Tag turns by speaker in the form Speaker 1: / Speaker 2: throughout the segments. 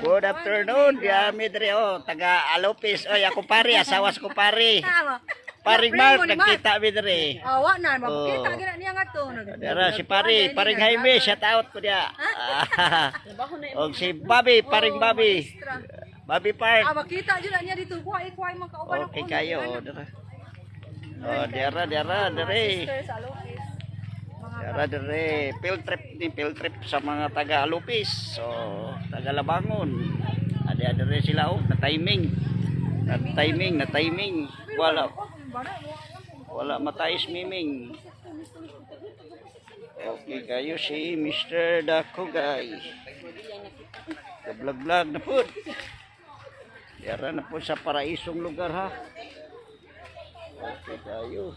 Speaker 1: Good afternoon, Yami diri taga Alopis. Oy, ako pare, asawas ko pare. Paring Mark, nagkita mi diri.
Speaker 2: Awa na, makita gina niya nga to.
Speaker 1: Dara si pare, paring Jaime, shout out ko dia. Og si Bobby, paring Bobby. Bobby Park.
Speaker 2: Makita jud niya dito, kuhay man kauban
Speaker 1: Okay kayo, dara. Oh, dara diri. Dara diri, field trip sa mga taga Alopis. So, taga Labangon. Ada diri sila na timing. Na timing. Wala matayos miming. Okay kayo si Mr. Dakugay. Vlog na po. Dara na po sa paraisong lugar ha. Okay kayo.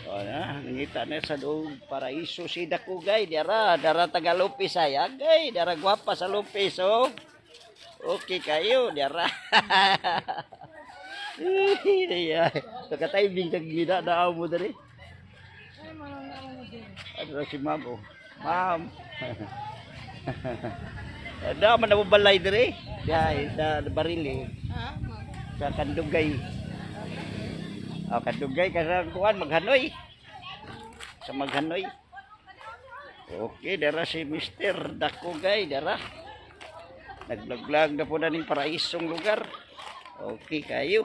Speaker 1: Nangita na sa doong paraiso si Dakugay. Dara taga Lopis ay. Agay, dara gwapa sa Lopis oh. Okay kayo, dara. Pagka-timing kang ginadaaw mo dari. Ano si ma'am oh. Ma'am. Ada man na balay dari. Dai sa barili. Sa Kandugay. Kandugay kasi kuan maghanoy. Sa maghanoy. Okay, dara si Mr. Dakugay dara. Nag-vlog na po na ning paraisong lugar. Okay kayo.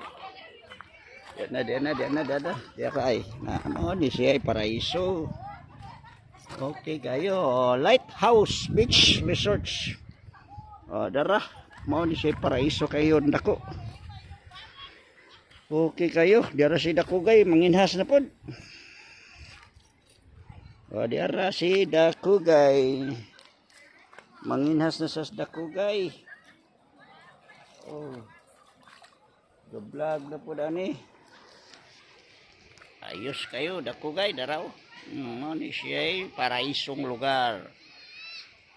Speaker 1: Diyan na. Dara ay. Ano ni siya ay paraiso. Okay kayo. Lighthouse Beach Resorts. Dara. Mao ni siya paraiso kayo ndako. Okay kayo. Dara si Dakugay manginhas na pod. Dara si Dakugay. Manginhas na sa Dakugay. Vlog na po dani. Ayos kayo, Dakugay, daraw. Ni siya paraisong lugar.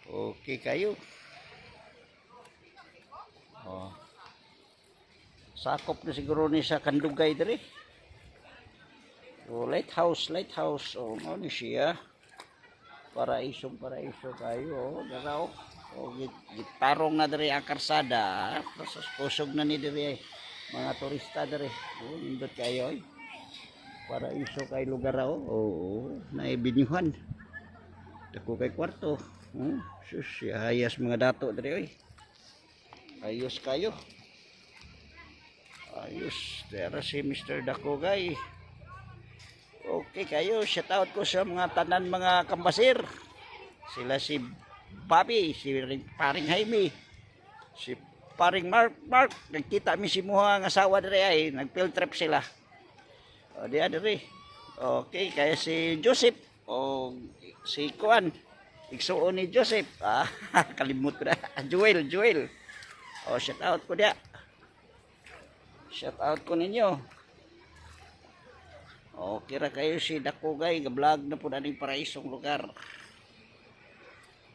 Speaker 1: Okay kayo. Sakop na siguro ni sa Kandugay diri. Lighthouse. Ni siya. Paraiso kayo, daraw. Gitarong na diri ang karsada. Tapos kusog na ni diri mga turista diri. Nindot kayo paraiso kay lugar naibinyuhan. Dako kay kwarto. Sus, hayas mga dato diri ayos kayo. Ayos. Dara si Mr. Dakugay. Okay kayo, shout out ko sa mga tanan mga kambasir. Sila si Bobby, si paring Jaime, si paring Mark, nagkita mi si Muha ang asawa diri ay nag-field trip sila. Diya diri. Okay, kaya si Joseph o si Kuan, igsuon ni Joseph. Kalimut ko na. Joel. Shout out ko dia. Shout out ko ninyo. Okay ra kayo si Dakugay, ga-vlog na po naning paraisong lugar.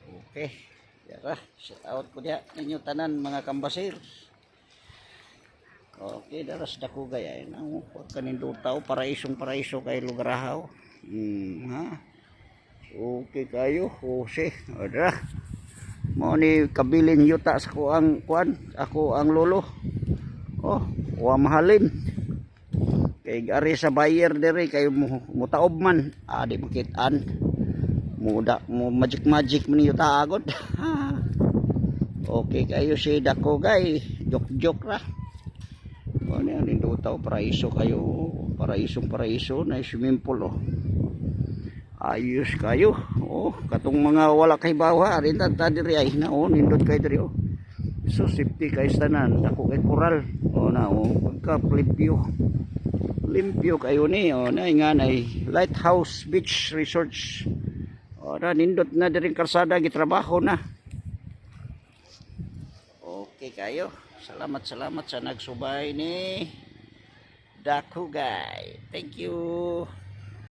Speaker 1: Okay. Yara, shout out ko dia ninyo tanan mga kambasir. Okay, dara sa Dakugay ay nang kanin dutaw paraiso kay lugar haw. Okay kayo. Ose, dara. Mo ni kabilin yuta sa ko ang kuan, ako ang lolo. Wa mahalin. Kay ari sa buyer diri kay mutaob man. Di makitaan. Muda mo magic man yuta agod. Okay kayo si Dakugay. Joke ra. Ano yan, dutaw paraiso kayo. Paraiso na swimming pool ayos kayo. Katong mga wala kay bawa rin ta diri ay nindot kay diri so safety kay tanan. Ako kay koral pagka limpyo kayo ni nanay Lighthouse Beach Resorts. Nindot na diri karsada gitrabaho na. Okay kayo. Salamat sa nagsubay ni Dakugay. Thank you.